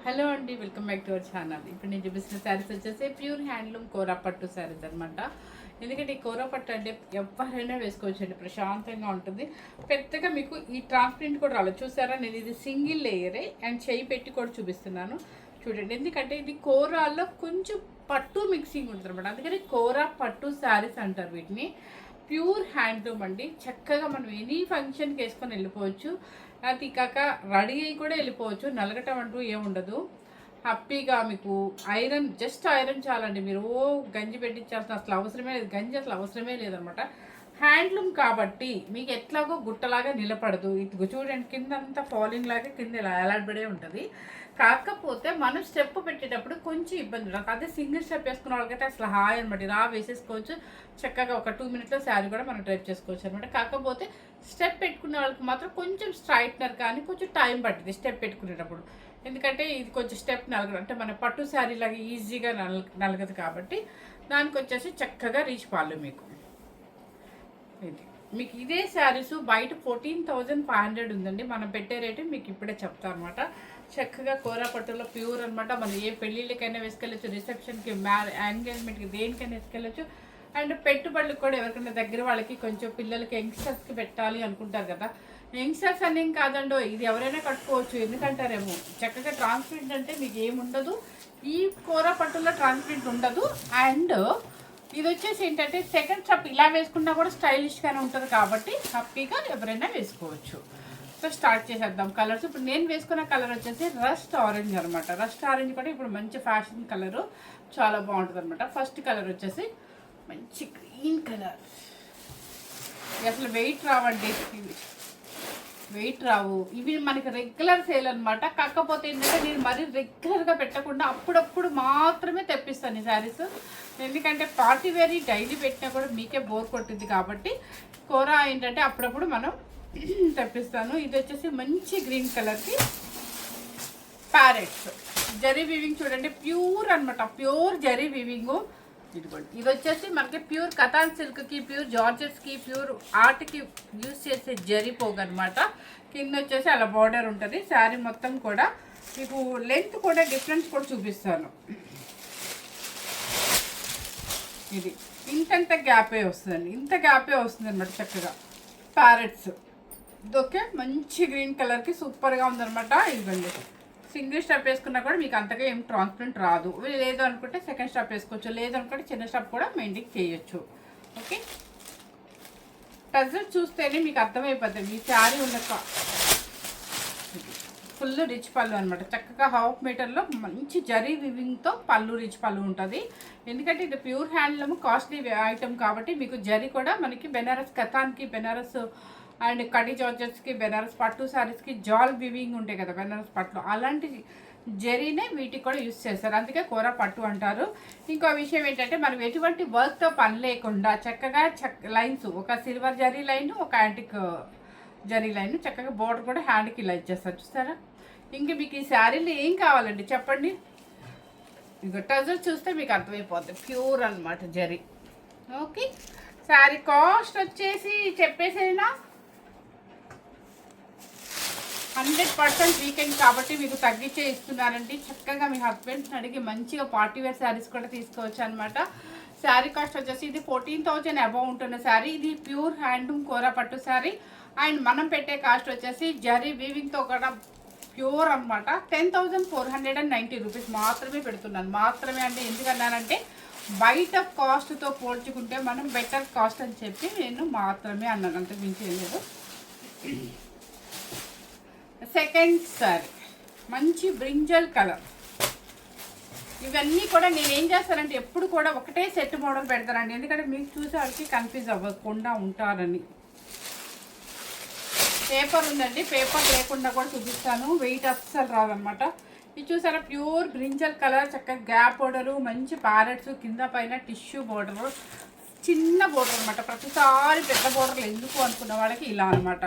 Hello అండి, welcome back to our channel. ఇప్పుడు నేను చూపిస్తున్న శారీస్ వచ్చేసి ప్యూర్ హ్యాండ్లూమ్ కోరా పట్టు శారీస్ అనమాట. ఎందుకంటే ఈ కోరా పట్టు అంటే ఎవరైనా వేసుకోవచ్చు అండి, ప్రశాంతంగా ఉంటుంది. పెద్దగా మీకు ఈ ట్రాన్స్పరెంట్ కూడా రాలేదు. చూసారా, నేను ఇది సింగిల్ లేయరే అండ్ చేయి పెట్టి కూడా చూపిస్తున్నాను చూడండి. ఎందుకంటే ఇది కోరాల్లో కొంచెం పట్టు మిక్సింగ్ ఉంటుంది అనమాట, అందుకని కోరా పట్టు శారీస్ అంటారు వీటిని. ప్యూర్ హ్యాండ్లూమ్ అండి, చక్కగా మనం ఎనీ ఫంక్షన్కి వేసుకొని వెళ్ళిపోవచ్చు. అది కాక రెడీ అయ్యి కూడా వెళ్ళిపోవచ్చు, నలగటం అంటూ ఏముండదు. హ్యాపీగా మీకు ఐరన్, జస్ట్ ఐరన్ చాలండి. మీరు గంజి పెట్టించాల్సిన అసలు అవసరమే లేదు, గంజి అసలు అవసరమే లేదనమాట. హ్యాండ్లూమ్ కాబట్టి మీకు ఎట్లాగో గుట్టలాగా నిలబడదు. ఇది చూడండి, కింద అంతా ఫాలింగ్ లాగా కింద ఇలా ఎలాడబడే ఉంటుంది. కాకపోతే మనం స్టెప్ పెట్టేటప్పుడు కొంచెం ఇబ్బంది ఉంటుంది. అదే సింగిల్ స్టెప్ వేసుకున్న వాళ్ళకైతే అసలు హాయ్ అనమాట, ఇలా వేసేసుకోవచ్చు చక్కగా. ఒక 2 మినిట్స్లో శారీ కూడా మనం డ్రైప్ చేసుకోవచ్చు అనమాట. కాకపోతే స్టెప్ పెట్టుకునే వాళ్ళకి మాత్రం కొంచెం స్ట్రైట్నర్ కానీ కొంచెం టైం పట్టింది స్టెప్ పెట్టుకునేటప్పుడు. ఎందుకంటే ఇది కొంచెం స్టెప్ నలగదు, అంటే మన పట్టు శారీ లాగా ఈజీగా నలగదు కాబట్టి దానికి వచ్చేసి చక్కగా రీచ్ పాలు మీకు. ఇది మీకు ఇదే శారీస్ బయట 14,500 ఉందండి. మనం పెట్టే రేటు మీకు ఇప్పుడే చెప్తాను అనమాట. చక్కగా కోరా పట్టులో ప్యూర్ అనమాట. మనం ఏ పెళ్ళిళ్ళకైనా వేసుకెళ్ళచ్చు, రిసెప్షన్కి, ఎంగేజ్మెంట్కి, దేనికైనా వేసుకెళ్ళచ్చు. అండ్ పెట్టుబడులకు కూడా ఎవరికైనా దగ్గర వాళ్ళకి, కొంచెం పిల్లలకి, యంగ్స్టర్స్కి పెట్టాలి అనుకుంటారు కదా. యంగ్స్టర్స్ అనేం కాదండో, ఇది ఎవరైనా కట్టుకోవచ్చు. ఎందుకంటారేమో, చక్కగా ట్రాన్స్పరెంట్ అంటే మీకు ఏముండదు. ఈ కోరా పట్టులో ట్రాన్స్పరెంట్ ఉండదు. అండ్ ఇది వచ్చేసి ఏంటంటే సెకండ్ స్టెప్ ఇలా వేసుకున్నా కూడా స్టైలిష్గానే ఉంటుంది కాబట్టి హ్యాపీగా ఎవరైనా వేసుకోవచ్చు. సో స్టార్ట్ చేసేద్దాం కలర్స్. ఇప్పుడు నేను వేసుకున్న కలర్ వచ్చేసి రస్ట్ ఆరెంజ్ అనమాట. రస్ట్ ఆరెంజ్ కూడా ఇప్పుడు మంచి ఫ్యాషన్ కలరు, చాలా బాగుంటుంది అనమాట. ఫస్ట్ కలర్ వచ్చేసి మంచి గ్రీన్ కలర్. అసలు వెయిట్ రావండి, వెయిట్ రావు. ఇవి మనకి రెగ్యులర్ సేల్ అనమాట. కాకపోతే ఏంటంటే నేను మరీ రెగ్యులర్గా పెట్టకుండా అప్పుడప్పుడు మాత్రమే తెప్పిస్తాను ఈ శారీస్. ఎందుకంటే పార్టీ వేరీ డైలీ పెట్టినా కూడా మీకే బోర్ కొట్టింది కాబట్టి కోరా ఏంటంటే అప్పుడప్పుడు మనం తెప్పిస్తాను. ఇది వచ్చేసి మంచి గ్రీన్ కలర్కి ప్యారెట్స్ జరీ వీవింగ్ చూడండి, ప్యూర్ అనమాట, ప్యూర్ జరీ వీవింగ్. ఇదిగోండి, ఇది వచ్చేసి మనకి pure katan సిల్క్కి, pure జార్జెట్స్కి, pure ఆర్ట్కి use చేసే జరీ పోగు అనమాట. కింద వచ్చేసి అలా బార్డర్ ఉంటుంది. శారీ మొత్తం కూడా మీకు లెంత్ కూడా డిఫరెన్స్ కూడా చూపిస్తాను. ఇది ఇంతంత గ్యాపే వస్తుందండి, ఇంత గ్యాపే వస్తుంది అనమాట. చక్కగా ప్యారెట్స్ ఇది ఓకే, మంచి గ్రీన్ కలర్కి సూపర్గా ఉందనమాట. ఇదిగోండి, సింగిల్ స్టెప్ వేసుకున్నా కూడా మీకు అంతగా ఏం ట్రాన్స్పరెంట్ రాదు. లేదు అనుకుంటే సెకండ్ స్టెప్ వేసుకోవచ్చు, లేదు అనుకుంటే చిన్న స్టెప్ కూడా మెయింటైన్ చేయొచ్చు. ఓకే, టజర్ చూస్తేనే మీకు అర్థమైపోతుంది ఈ శారీ ఉన్న ఫుల్ రిచ్ పళ్ళు అనమాట. చక్కగా 1/2 మీటర్లో మంచి జరీ వివింగ్తో పళ్ళు, రిచ్ పళ్ళు ఉంటుంది. ఎందుకంటే ఇది ప్యూర్ హ్యాండ్లూమ్ కాస్ట్లీ ఐటమ్ కాబట్టి మీకు జరీ కూడా మనకి బెనారస్ కథాన్కి, బెనారస్ అండ్ కడి జార్జెట్స్కి, బెనారస్ పట్టు శారీస్కి జాల్ వివింగ్ ఉంటాయి కదా బెనారస్ పట్లు, అలాంటి జరీనే వీటికి కూడా యూస్ చేస్తారు. అందుకే కోరా పట్టు అంటారు. ఇంకో విషయం ఏంటంటే మనం ఎటువంటి వర్క్తో పని లేకుండా చక్కగా లైన్స్, ఒక సిల్వర్ జరీ లైన్, ఒక యాంటిక్ జరీ లైన్, చక్కగా బోర్డర్ కూడా హ్యాండ్కి ఇలా ఇచ్చేస్తారు. చూస్తారా, ఇంక మీకు ఈ శారీలో ఏం కావాలండి చెప్పండి. ఇంకో టజర్ చూస్తే మీకు అర్థమైపోతుంది, ప్యూర్ అనమాట జరీ. ఓకే, శారీ కాస్ట్ వచ్చేసి చెప్పేసేనా 100% వీకెండ్ కాబట్టి మీకు తగ్గించే ఇస్తున్నారండి. చక్కగా మీ హస్బెండ్స్ని అడిగి మంచిగా పార్టీ వేర్ శారీస్ కూడా తీసుకోవచ్చు అనమాట. శారీ కాస్ట్ వచ్చేసి ఇది 14,000 అబౌవ్ ఉంటున్న శారీ. ఇది ప్యూర్ హ్యాండ్లూమ్ కోరా పట్టు శారీ. అండ్ మనం పెట్టే కాస్ట్ వచ్చేసి జరీ వీవింగ్తో కూడా ప్యూర్ అనమాట 10,490 రూపీస్ మాత్రమే పెడుతున్నాను. మాత్రమే అంటే ఎందుకన్నానంటే బయట కాస్ట్తో పోల్చుకుంటే మనం బెటర్ కాస్ట్ అని చెప్పి నేను మాత్రమే అన్నాను, అంత మించి లేదు. సెకండ్ శారీ మంచి బ్రింజల్ కలర్. ఇవన్నీ కూడా నేను ఏం చేస్తానంటే ఎప్పుడు కూడా ఒకటే సెట్ మోడల్ పెడతానండి, ఎందుకంటే మీకు చూసే వాళ్ళకి కన్ఫ్యూజ్ అవ్వకుండా ఉంటారని. పేపర్ ఉందండి, పేపర్ లేకుండా కూడా చూపిస్తాను, వెయిట్ అస్సలు రాదనమాట. ఇది చూసారా, ప్యూర్ బ్రింజల్ కలర్, చక్కగా గ్యాప్ బోర్డరు, మంచి ప్యారెట్స్, కింద పైన టిష్యూ బోర్డరు, చిన్న బోర్డర్ అనమాట. ప్రతిసారి పెద్ద బోర్డర్లు ఎందుకు అనుకున్న వాళ్ళకి ఇలా అనమాట.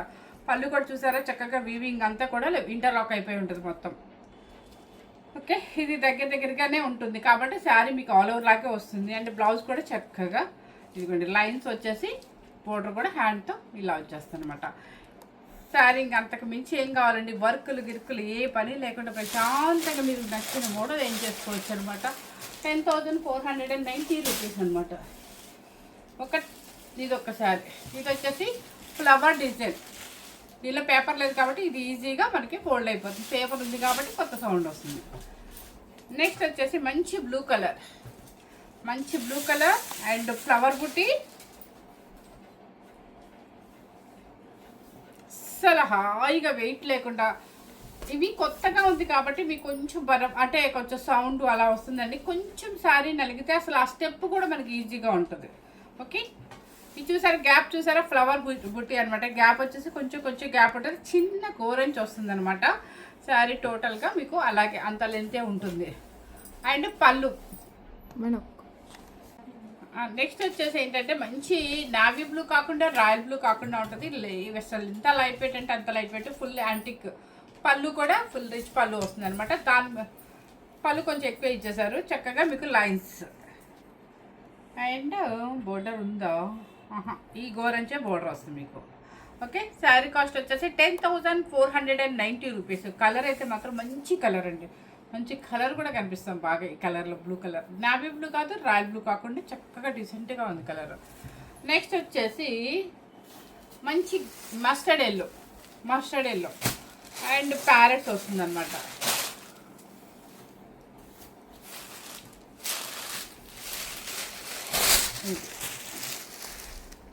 పళ్ళు కూడా చూసారా, చక్కగా వీవింగ్ అంతా కూడా ఇంటర్లాక్ అయిపోయి ఉంటుంది మొత్తం. ఓకే, ఇది దగ్గరగానే ఉంటుంది కాబట్టి శారీ మీకు ఆల్ ఓవర్ లాగే వస్తుంది. అండ్ బ్లౌజ్ కూడా చక్కగా ఇదిగోండి లైన్స్ వచ్చేసి బోర్డర్ కూడా హ్యాండ్తో ఇలా వచ్చేస్తుంది అనమాట. శారీ ఇంక అంతకు మించి ఏం కావాలండి, వర్కులు గిరుకులు ఏ పని లేకుండా ప్రశాంతంగా మీరు నచ్చిన మోడల్ ఏం చేసుకోవచ్చు అనమాట. 10,490 రూపీస్ అనమాట. ఇది ఒక శారీ. ఇది వచ్చేసి ఫ్లవర్ డిజైన్. దీనిలో పేపర్ లేదు కాబట్టి ఇది ఈజీగా మనకి ఫోల్డ్ అయిపోతుంది. పేపర్ ఉంది కాబట్టి కొత్త సౌండ్ వస్తుంది. నెక్స్ట్ వచ్చేసి మంచి బ్లూ కలర్ అండ్ ఫ్లవర్ బుట్టి. అస్సలు హాయిగా వెయిట్ లేకుండా, ఇవి కొత్తగా ఉంది కాబట్టి మీకు కొంచెం బరం అంటే కొంచెం సౌండ్ అలా వస్తుందండి. కొంచెం శారీ నలిగితే అసలు ఆ స్టెప్ కూడా మనకి ఈజీగా ఉంటుంది. ఓకే, ఇది చూసారా, గ్యాప్ చూసారా, ఫ్లవర్ బుట్టి అనమాట. గ్యాప్ వచ్చేసి కొంచెం గ్యాప్ ఉంటుంది, చిన్న గోరెంచ్ వస్తుంది అనమాట. శారీ టోటల్గా మీకు అలాగే అంత లెంతే ఉంటుంది. అండ్ పళ్ళు. నెక్స్ట్ వచ్చేసి ఏంటంటే మంచి నావీ బ్లూ కాకుండా రాయల్ బ్లూ కాకుండా ఉంటుంది. అసలు ఎంత లైట్ వెయిట్ అంటే అంత లైట్ వెయిట్, ఫుల్ యాంటిక్. పళ్ళు కూడా ఫుల్ రిచ్ పళ్ళు వస్తుంది అనమాట. దాని పళ్ళు కొంచెం ఎక్కువ ఇచ్చేసారు, చక్కగా మీకు లైన్స్. అండ్ బోర్డర్ ఉందా, ఈ గోరంచే బోర్డర్ వస్తుంది మీకు. ఓకే, శారీ కాస్ట్ వచ్చేసి 10,490 రూపీస్. కలర్ అయితే మాత్రం మంచి కలర్ అండి, మంచి కలర్ కూడా కనిపిస్తాం బాగా. ఈ కలర్లో బ్లూ కలర్, నావీ బ్లూ కాదు, రాయల్ బ్లూ కాకుండా చక్కగా డీసెంట్గా ఉంది కలర్. నెక్స్ట్ వచ్చేసి మంచి మస్టర్డ్ ఎల్లో అండ్ ప్యారెట్స్ వస్తుంది అనమాట.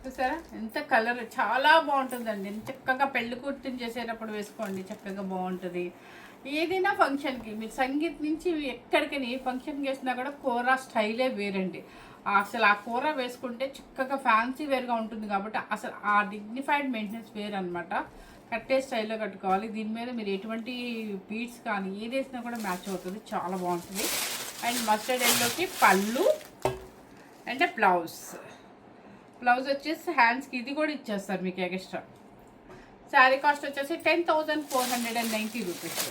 చూసారా ఎంత కలర్, చాలా బాగుంటుందండి. చక్కగా పెళ్లి కూర్చుని చేసేటప్పుడు వేసుకోండి, చక్కగా బాగుంటుంది. ఏదైనా ఫంక్షన్కి మీరు సంగీత్ నుంచి ఎక్కడికైనా ఏ ఫంక్షన్కి వేసినా కూడా కోరా స్టైలే వేరండి. అసలు ఆ కూర వేసుకుంటే చక్కగా ఫ్యాన్సీ వేర్గా ఉంటుంది కాబట్టి అసలు ఆ డిగ్నిఫైడ్ మెయింటెనెన్స్ వేర్ అనమాట. కట్టే స్టైల్లో కట్టుకోవాలి. దీని మీద మీరు ఎటువంటి బీడ్స్ కానీ ఏది వేసినా కూడా మ్యాచ్ అవుతుంది, చాలా బాగుంటుంది. అండ్ మస్టర్డ్ ఎల్లోకి పళ్ళు అండ్ బ్లౌజ్ వచ్చేసి హ్యాండ్స్కి ఇది కూడా ఇచ్చేస్తారు మీకు ఎక్స్ట్రా. శారీ కాస్ట్ వచ్చేసి 10,490 రూపీస్.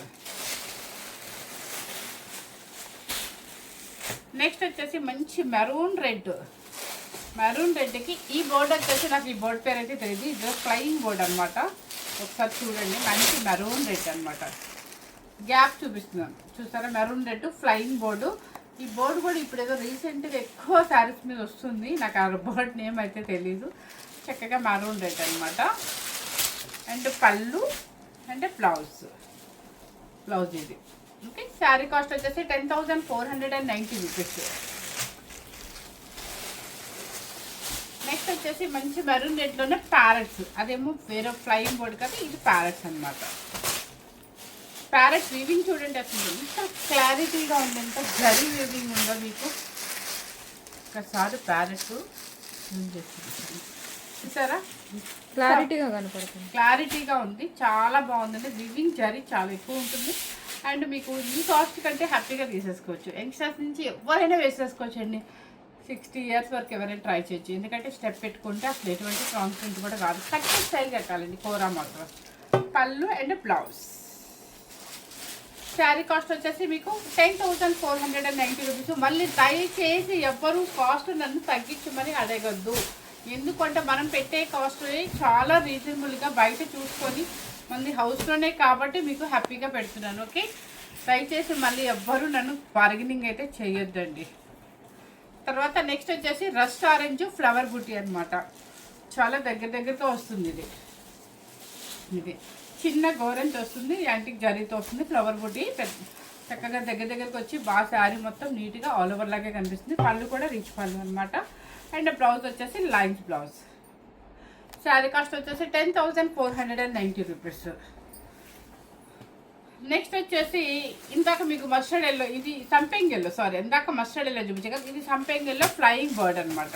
నెక్స్ట్ వచ్చేసి మంచి మెరూన్ రెడ్కి ఈ బోర్డ్ వచ్చేసి నాకు ఈ బోర్డ్ పేరు అయితే తెలియదు. ఇది ఫ్లయింగ్ బోర్డ్ అనమాట. ఒకసారి చూడండి, మంచి మెరూన్ రెడ్ అనమాట. గ్యాప్ చూపిస్తున్నాను చూసారా, మెరూన్ రెడ్ ఫ్లయింగ్ బోర్డు. ఈ బోర్డు కూడా ఇప్పుడు ఏదో రీసెంట్గా ఎక్కువ శారీస్ మీద వస్తుంది, నాకు ఆ బోర్డ్ నేమ్ అయితే తెలీదు. చక్కగా మెరూన్ రెడ్ అనమాట. అండ్ పళ్ళు అంటే బ్లౌజ్ ఇది. ఓకే, శారీ కాస్ట్ వచ్చేసి 10,490 రూపీస్. నెక్స్ట్ వచ్చేసి మంచి మెరూన్ రెడ్లోనే ప్యారెట్స్, అదేమో వేరే ఫ్లయింగ్ బోర్డ్ కదా, ఇది ప్యారెట్స్ అనమాట. ప్యారెట్ వీవింగ్ చూడండి, అసలు ఎంత క్లారిటీగా ఉంది, ఎంత జరీ వీవింగ్ ఉందో మీకు. ఒకసారి ప్యారెట్ చూసారా, క్లారిటీగా ఉంది, చాలా బాగుందండి. వివింగ్ జరీ చాలా ఎక్కువ ఉంటుంది. అండ్ మీకు ఈ కాస్ట్ కంటే హ్యాపీగా తీసేసుకోవచ్చు. యంగ్స్టర్స్ నుంచి ఎవరైనా వేసేసుకోవచ్చు అండి. 60 ఇయర్స్ వరకు ఎవరైనా ట్రై చేయొచ్చు. ఎందుకంటే స్టెప్ పెట్టుకుంటే అసలు ఎటువంటి కాన్ఫిడెంట్ కూడా రాదు. కట్టే స్టైల్ కట్టాలండి, కోరా మాత్రం. పళ్ళు అండ్ బ్లౌజ్. శారీ కాస్ట్ వచ్చేసి మీకు 10,490 రూపీస్. మళ్ళీ దయచేసి ఎవ్వరూ కాస్ట్ నన్ను తగ్గించమని అడగద్దు. ఎందుకంటే మనం పెట్టే కాస్ట్ చాలా రీజనబుల్గా బయట చూసుకొని మళ్ళీ హౌస్లోనే కాబట్టి మీకు హ్యాపీగా పెడుతున్నాను. ఓకే, దయచేసి మళ్ళీ ఎవ్వరూ నన్ను బార్గెనింగ్ అయితే చేయొద్దండి. తర్వాత నెక్స్ట్ వచ్చేసి రస్ట్ ఆరెంజ్ ఫ్లవర్ బుట్టి అనమాట. చాలా దగ్గరగా వస్తుంది. ఇది చిన్న గోరెంజ్ వస్తుంది, యాంటిక్ జరీతో వస్తుంది. ఫ్లవర్ బుట్టి చక్కగా దగ్గరకు వచ్చి బాగా శారీ మొత్తం నీట్గా ఆల్ ఓవర్ లాగే కనిపిస్తుంది. పళ్ళు కూడా రిచ్ పళ్ళు అనమాట. అండ్ బ్లౌజ్ వచ్చేసి లైన్స్ బ్లౌజ్. శారీ కాస్ట్ వచ్చేసి 10,490 రూపీస్. నెక్స్ట్ వచ్చేసి ఇందాక మీకు మస్టర్డ్ ఎల్లో, ఇది సంపెంగ్ ఎల్లో, సారీ ఇందాక మస్టర్డ్ ఎల్లో చూపించగా ఇది సంపెంగ్ ఎల్లో ఫ్లయింగ్ బర్డ్ అనమాట.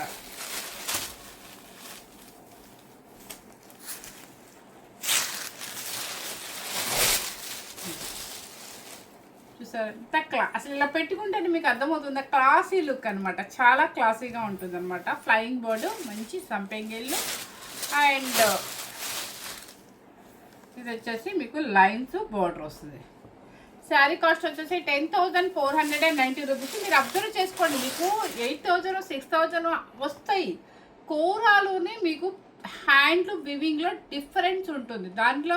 చూసారు ఎంత అసలు ఇలా పెట్టుకుంటే మీకు అర్థమవుతుంది, క్లాసీ లుక్ అనమాట. చాలా క్లాసీగా ఉంటుంది అనమాట. ఫ్లయింగ్ బర్డ్, మంచి సంపెంగ్ ఎల్లో. అండ్ ఇది వచ్చేసి మీకు లైన్స్ బోర్డర్ వస్తుంది. శారీ కాస్ట్ వచ్చేసి 10,490 రూపీస్. మీరు అబ్జర్వ్ చేసుకోండి, మీకు 8,000 6,000 వస్తాయి. కోరాలోనే మీకు హ్యాండ్లూమ్ వివింగ్లో డిఫరెన్స్ ఉంటుంది. దాంట్లో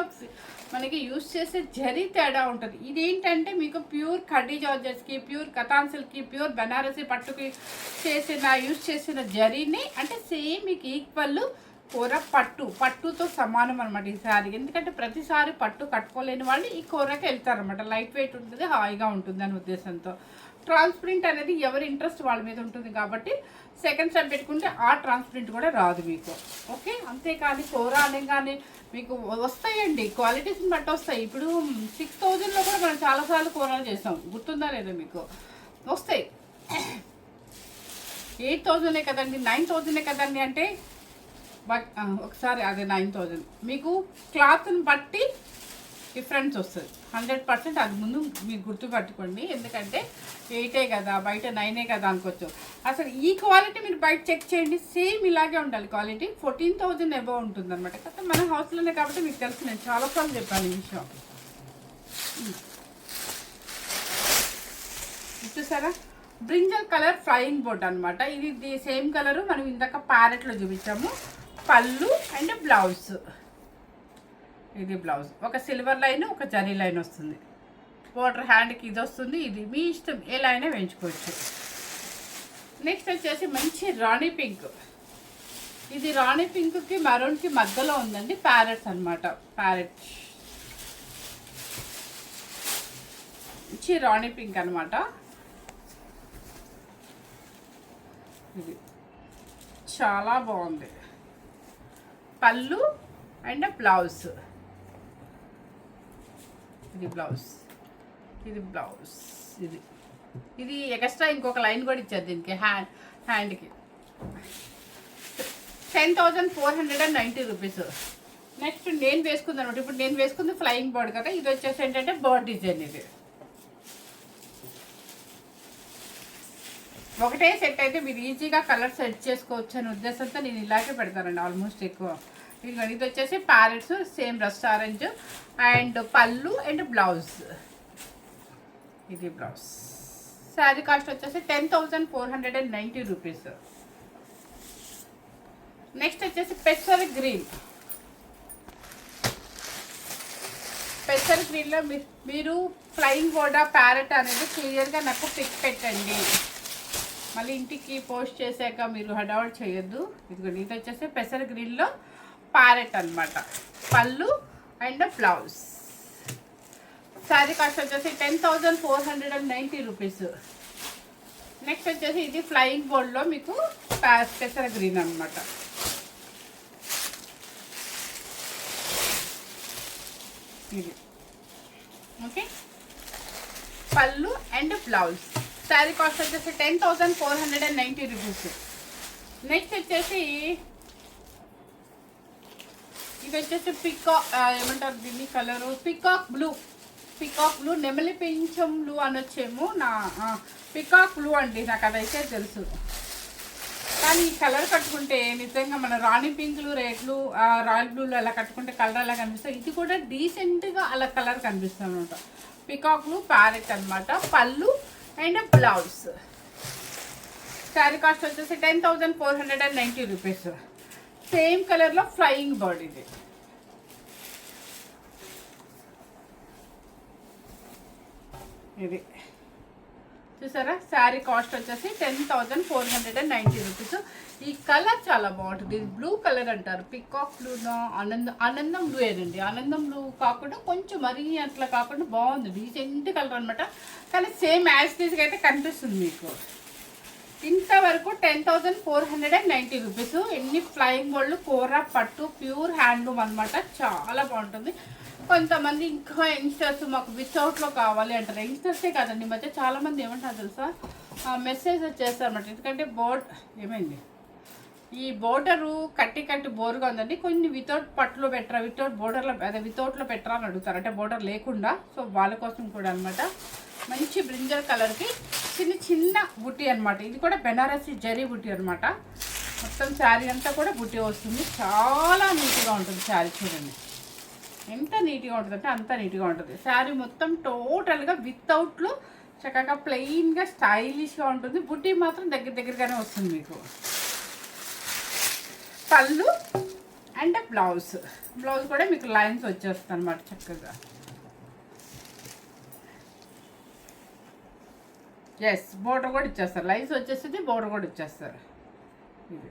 మనకి యూస్ చేసే జరీ తేడా ఉంటుంది. ఇదేంటంటే మీకు ప్యూర్ కడ్డీ జార్జెస్కి, ప్యూర్ కథాన్సిల్కి, ప్యూర్ బనారసి పట్టుకి యూస్ చేసిన జరీని అంటే సేమ్ మీకు ఈక్వల్ కూర పట్టుతో సమానం అనమాట ఈ శారీ. ఎందుకంటే ప్రతిసారి పట్టు కట్టుకోలేని వాళ్ళు ఈ కూరకి వెళ్తారనమాట. లైట్ వెయిట్ ఉంటుంది, హాయిగా ఉంటుంది అనే ఉద్దేశంతో. ట్రాన్స్పరెంట్ అనేది ఎవరి ఇంట్రెస్ట్ వాళ్ళ మీద ఉంటుంది కాబట్టి సెకండ్ స్టెప్ పెట్టుకుంటే ఆ ట్రాన్స్పరెంట్ కూడా రాదు మీకు. ఓకే, అంతేకాని కూర అనగానే మీకు వస్తాయండి, క్వాలిటీస్ని బట్టి వస్తాయి. ఇప్పుడు 6000లో కూడా మనం చాలాసార్లు కూరలు చేస్తాం, గుర్తుందా లేదా మీకు? వస్తాయి. 8000 కదండి, 9000 కదండి అంటే ఒకసారి అదే 9000 మీకు క్లాత్ని బట్టి డిఫరెన్స్ వస్తుంది 100%. అది ముందు మీరు గుర్తుపట్టుకోండి. ఎందుకంటే 8 కదా, బయట 9 కదా అనుకోవచ్చు. అసలు ఈ క్వాలిటీ మీరు బయట చెక్ చేయండి, సేమ్ ఇలాగే ఉండాలి క్వాలిటీ. 14,000 అబౌవ్ ఉంటుంది అనమాట. కాకపోతే మన హౌస్లోనే కాబట్టి మీకు తెలుసు, నేను చాలాసార్లు చెప్పాను ఈ విషయం. చూసారా, బ్రింజల్ కలర్ ఫ్లయింగ్ బోర్డ్ అనమాట. ఇది సేమ్ కలరు మనం ఇందాక ప్యారెట్లో చూపించాము. పళ్ళు అండ్ బ్లౌజ్, ఇది బ్లౌజ్. ఒక సిల్వర్ లైన్, ఒక జరీ లైన్ వస్తుంది. బోర్డర్ హ్యాండ్కి ఇది వస్తుంది. ఇది మీ ఇష్టం, ఏ లైన్ వేయించుకోవచ్చు. నెక్స్ట్ వచ్చేసి మంచి రాణి పింక్. ఇది రాణి పింక్కి మరూన్కి మధ్యలో ఉందండి. ప్యారెట్స్ అనమాట, ప్యారెట్. మంచి రాణి పింక్ అనమాట. ఇది చాలా బాగుంది. పళ్ళు అండ్ బ్లౌజ్, ఇది బ్లౌజ్, ఇది బ్లౌజ్. ఇది ఎక్స్ట్రా ఇంకొక లైన్ కూడా ఇచ్చారు దీనికి హ్యాండ్కి. 10,490 రూపీస్. నెక్స్ట్ నేను వేసుకుంది అనమాట. ఇప్పుడు నేను వేసుకుంది ఫ్లయింగ్ బోర్డ్ కదా, ఇది వచ్చేసి ఏంటంటే బోర్డ్ డిజైన్. ఇది ఒకటే సెట్ అయితే మీరు ఈజీగా కలర్ సెట్ చేసుకోవచ్చు అనే ఉద్దేశంతో నేను ఇలాగే పెడతానండి ఆల్మోస్ట్ ఎక్కువ. ఇది వచ్చేసి parrots, same rust orange and పళ్ళు అండ్ బ్లౌజ్, ఇది బ్లౌజ్. శారీ కాస్ట్ వచ్చేసి 10,490 రూపీస్. నెక్స్ట్ వచ్చేసి పెసర్ గ్రీన్. పెసర్ గ్రీన్లో మీరు ఫ్లయింగ్ బోర్డ్ ప్యారెట్ అనేది క్లియర్గా నాకు పిక్ పెట్టండి. మళ్ళీ ఇంటికి పోస్ట్ చేశాక మీరు హడావుడ్ చేయొద్దు. ఇదిగోండి, ఇది వచ్చేసి పెసర్ గ్రీన్లో ప్యారెట్ అనమాట. పళ్ళు అండ్ బ్లౌజ్. శారీ కాస్ట్ వచ్చేసి 10,490 రూపీస్. నెక్స్ట్ వచ్చేసి ఇది ఫ్లయింగ్ బోర్డ్లో మీకు పెసర్ గ్రీన్ అనమాట. ఇది ఓకే, పళ్ళు అండ్ బ్లౌజ్. శారీ కాస్ట్ వచ్చేసి 10,490 రూపీస్. నెక్స్ట్ వచ్చేసి ఇది వచ్చేసి ఏమంటారు దీన్ని కలరు, పికాక్ బ్లూ, నెమలి పింఛం బ్లూ అనొచ్చేమో. పికాక్ బ్లూ అండి, నాకు అదైతే తెలుసు. కానీ ఈ కలర్ కట్టుకుంటే నిజంగా మన రాణి పింకులు, రెడ్లు, రాయల్ బ్లూలు అలా కట్టుకుంటే కలర్ అలా కనిపిస్తుంది. ఇది కూడా డీసెంట్గా అలా కలర్ కనిపిస్తుంది అనమాట. పికాక్ బ్లూ ప్యారెట్ అనమాట. పళ్ళు అండ్ బ్లౌజ్. శారీ కాస్ట్ వచ్చేసి 10,490 రూపీస్. సేమ్ కలర్లో ఫ్లయింగ్ బర్డ్. ఇది చూసారా, శారీ కాస్ట్ వచ్చేసి 10,490 రూపీస్. ఈ కలర్ చాలా బాగుంటుంది. ఇది బ్లూ కలర్ అంటారు, పికాక్ బ్లూనో ఆనందం బ్లూ ఏనండి. ఆనందం బ్లూ కాకుండా కొంచెం మరీ అట్లా కాకుండా బాగుంది, డీసెంట్ కలర్ అనమాట. కానీ సేమ్ యాజ్ టీజ్గా అయితే కనిపిస్తుంది మీకు. ఇంతవరకు 10,490 రూపీస్. ఎన్ని ఫ్లయింగ్ బోర్డ్లు, కూర పట్టు, ప్యూర్ హ్యాండ్లూమ్ అనమాట. చాలా బాగుంటుంది. కొంతమంది ఇంకా యంగ్స్టర్స్ మాకు వితౌట్లో కావాలి అంటారు. యంగ్స్టర్సే కాదండి, మధ్య చాలామంది ఏమంటారు తెలుసా, మెసేజ్ వచ్చేస్తారన్నమాట. ఎందుకంటే ఏమైంది, ఈ బోర్డరు కట్టి బోర్గా ఉందండి, కొన్ని వితౌట్ పట్టులో పెట్టరా, వితౌట్ బోర్డర్లో అదే వితౌట్లో పెట్టరా అని అడుగుతారు, అంటే బోర్డర్ లేకుండా. సో వాళ్ళ కోసం కూడా అనమాట. మంచి బ్రింజల్ కలర్కి చిన్న బుట్టి అనమాట. ఇది కూడా బెనారసి జరీ బుట్టి అనమాట. మొత్తం శారీ అంతా కూడా బుట్టి వస్తుంది. చాలా నీట్గా ఉంటుంది శారీ. చూడండి ఎంత నీట్గా ఉంటుంది అంటే అంత నీట్గా ఉంటుంది. శారీ మొత్తం టోటల్గా వితౌట్లో చక్కగా ప్లెయిన్గా స్టైలిష్గా ఉంటుంది. బుట్టి మాత్రం దగ్గరగానే వస్తుంది మీకు. పళ్ళు అండ్ బ్లౌజ్ కూడా మీకు లైన్స్ వచ్చేస్తుంది అనమాట చక్కగా. ఎస్, బోర్డర్ కూడా ఇచ్చేస్తారు, లైన్స్ వచ్చేస్తుంది, బోర్డర్ కూడా ఇచ్చేస్తారు. ఇది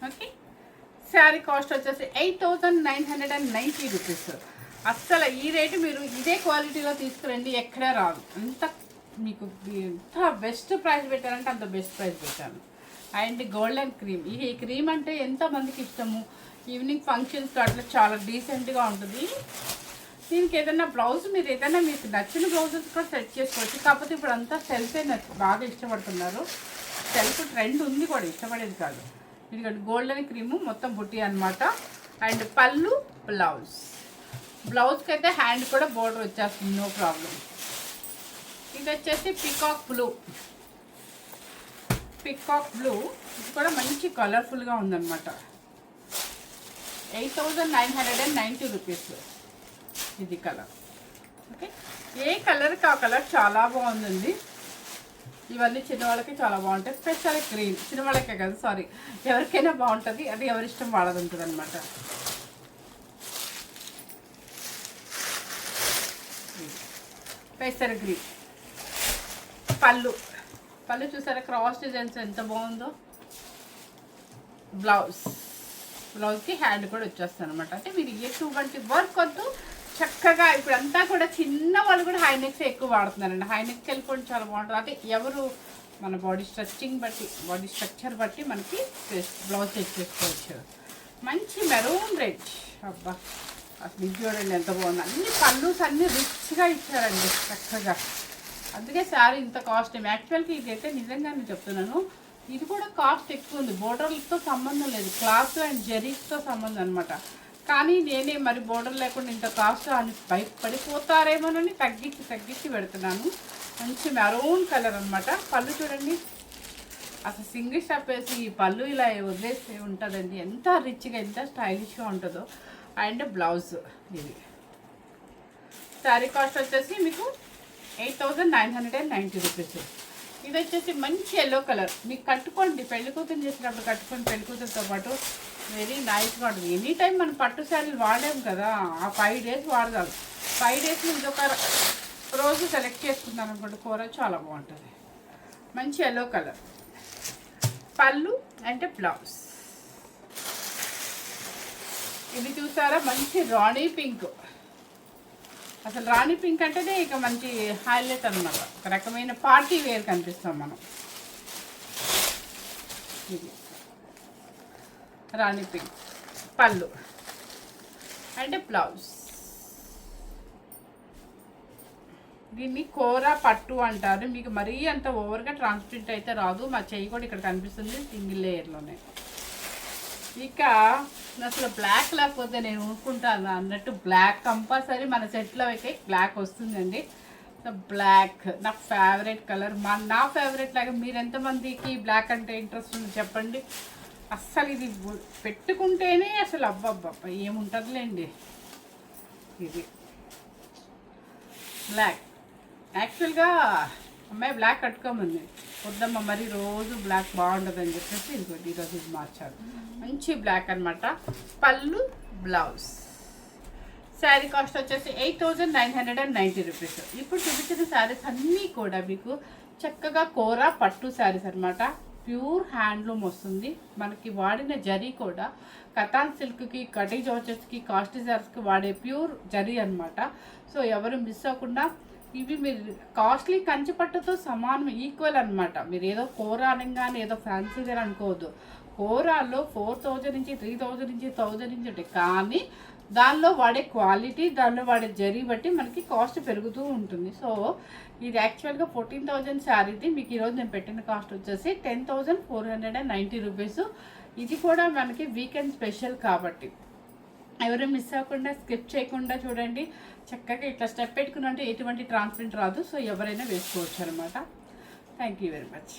ఓకే. శారీ కాస్ట్ వచ్చేసి 8,990 రూపీస్. అస్సలు ఈ రేటు మీరు ఇదే క్వాలిటీలో తీసుకురండి, ఎక్కడే రాదు. అంత మీకు ఎంత బెస్ట్ ప్రైస్ పెట్టారంటే అంత బెస్ట్ ప్రైస్ పెట్టాను. అండ్ గోల్డెన్ క్రీమ్, ఈ క్రీమ్ అంటే ఎంతమందికి ఇష్టము. ఈవినింగ్ ఫంక్షన్స్లో అట్లా చాలా డీసెంట్గా ఉంటుంది. దీనికి ఏదైనా బ్లౌజ్ మీరు ఏదైనా మీకు నచ్చిన బ్లౌజెస్ కూడా సెట్ చేసుకోవచ్చు. కాకపోతే ఇప్పుడు అంతా సెల్ఫే బాగా ఇష్టపడుతున్నారు. సెల్ఫ్ ట్రెండ్ ఉంది కూడా, ఇష్టపడేది కాదు. ఎందుకంటే గోల్డెన్ క్రీము మొత్తం బుట్టి అనమాట. అండ్ పళ్ళు, బ్లౌజ్కి అయితే హ్యాండ్ కూడా బోర్డర్ వచ్చేస్తుంది, నో ప్రాబ్లం. ఇది వచ్చేసి పికాక్ బ్లూ, ఇది కూడా మంచి కలర్ఫుల్గా ఉందన్నమాట. 8,990 రూపీస్ ఇది కలర్. ఓకే, ఏ కలర్కి ఆ కలర్ చాలా బాగుందండి. ఇవన్నీ చిన్నవాళ్ళకి చాలా బాగుంటాయి. స్పెషల్ గ్రీన్ చిన్నవాళ్ళకే కదా, సారీ, ఎవరికైనా బాగుంటుంది. అది ఎవరిష్టం వాళ్ళది ఉంటుంది అనమాట. పెసర్ గ్రీన్ పళ్ళు చూసారా, క్రాస్ డిజైన్స్ ఎంత బాగుందో. బ్లౌజ్కి హ్యాండ్ కూడా వచ్చేస్తుంది అనమాట. అంటే మీరు ఎటువంటి వర్క్ వద్దు, చక్కగా ఇప్పుడు అంతా కూడా చిన్న వాళ్ళు కూడా హై నెక్స్ ఎక్కువ వాడుతున్నారండి. హై నెక్స్ వెళ్ళిపోవడం చాలా బాగుంటుంది. అంటే ఎవరు మన బాడీ స్ట్రక్చర్ బట్టి మనకి బ్లౌజ్ సెట్ చేసుకోవచ్చు. మంచి మెరూన్ రెడ్, అబ్బా అసలు ఇది చూడండి ఎంత బాగుంది. అన్ని పళ్ళుస్ అన్నీ రిచ్గా ఇచ్చారండి చక్కగా. అందుకే శారీ ఇంత కాస్ట్. యాక్చువల్గా ఇదైతే నిజంగా నేను చెప్తున్నాను, ఇది కూడా కాస్ట్ ఎక్కువ ఉంది. బోర్డర్లతో సంబంధం లేదు, క్లాత్ అండ్ జరీస్తో సంబంధం అనమాట. కానీ నేనే మరి బోర్డర్ లేకుండా ఇంత కాస్ట్ అని పడిపోతారేమోనని తగ్గించి పెడుతున్నాను. మంచి మెరూన్ కలర్ అనమాట. పళ్ళు చూడండి, అసలు సింగిల్ స్టెప్ వేసి ఈ పళ్ళు ఇలా వదిలేసి ఉంటుందండి. ఎంత రిచ్గా, ఎంత స్టైలిష్గా ఉంటుందో. అండ్ బ్లౌజ్ ఇది. శారీ కాస్ట్ వచ్చేసి మీకు 8,990 రూపీస్. ఇది వచ్చేసి మంచి ఎల్లో కలర్. మీకు కట్టుకోండి, పెళ్లి కూతురు చేసినప్పుడు కట్టుకోండి, పెళ్లి కూతురుతో పాటు వెరీ నైస్గా ఉంటుంది. ఎనీ టైం మనం పట్టు శారీలు వాడాము కదా, ఆ 5 డేస్ వాడదాం. 5 డేస్లో ఇంకొక రోజు సెలెక్ట్ చేసుకుందాం అనుకోండి, కూర చాలా బాగుంటుంది. మంచి ఎల్లో కలర్ పళ్ళు అంటే బ్లౌజ్. ఇది చూసారా, మంచి రాణి పింక్. అసలు రాణి పింక్ అంటేనే ఇక మంచి హైలైట్ అనమాట. ఒక రకమైన పార్టీ వేర్ కనిపిస్తాం మనం. ఇది రాణి పింక్ పళ్ళు అంటే బ్లౌజ్. దీన్ని కూర పట్టు అంటారు. మీకు మరీ అంత ఓవర్గా ట్రాన్స్పరెంట్ అయితే రాదు. మా చెయ్యి కూడా ఇక్కడ కనిపిస్తుంది, సింగిల్ లేయర్లోనే. ఇక అసలు బ్లాక్ లేకపోతే నేను ఊరుకుంటాను అన్నట్టు, బ్లాక్ కంపల్సరీ మన సెట్లో అయితే బ్లాక్ వస్తుందండి. బ్లాక్ నా ఫేవరెట్ కలర్. నా ఫేవరెట్ లాగా మీరు ఎంతమందికి బ్లాక్ అంటే ఇంట్రెస్ట్ ఉంది చెప్పండి. అస్సలు ఇది పెట్టుకుంటేనే అసలు అబ్బబ్బబ్బ ఏముంటుందిలేండి. ఇది బ్లాక్. యాక్చువల్గా అమ్మాయి బ్లాక్ కట్టుకోమంది, వద్దమ్మ మరి రోజు బ్లాక్ బాగుంటుందని చెప్పేసి ఇంకోటి ఈరోజు ఇది మార్చారు. మంచి బ్లాక్ అనమాట. పళ్ళు బ్లౌజ్. శారీ కాస్ట్ వచ్చేసి 8,990 రూపీస్. ఇప్పుడు చూపించిన శారీస్ అన్నీ కూడా మీకు చక్కగా కూర పట్టు శారీస్ అనమాట. ప్యూర్ హ్యాండ్లూమ్ వస్తుంది. మనకి వాడిన జరీ కూడా కతాన్ సిల్క్కి, కటీ జార్జెట్స్కి, కాస్ట్ జార్స్కి వాడే ప్యూర్ జరీ అనమాట. సో ఎవరు మిస్ అవ్వకుండా, ఇవి మీరు కాస్ట్లీ కంచి పట్టుతో సమానం, ఈక్వల్ అనమాట. మీరు ఏదో కూర అనగానే ఏదో ఫ్యాన్సీగా అనుకోవద్దు. కూరలో 4,000 నుంచి 3,000 నుంచి 1,000 నుంచి ఉంటాయి. కానీ దానిలో వాడే క్వాలిటీ, దానిలో వాడే జరీ బట్టి మనకి కాస్ట్ పెరుగుతూ ఉంటుంది. సో ఇది యాక్చువల్గా 14,000 శారీది. మీకు ఈరోజు నేను పెట్టిన కాస్ట్ వచ్చేసి 10,490 రూపీస్. ఇది కూడా మనకి వీకెండ్ స్పెషల్ కాబట్టి ఎవరు మిస్ అవ్వకుండా, స్కిప్ చేయకుండా చూడండి. చక్కగా ఇట్లా స్టెప్ పెట్టుకున్నంటే ఎటువంటి ట్రాన్స్పరెంట్ రాదు. సో ఎవరైనా వేసుకోవచ్చు అనమాట. Thank you very much.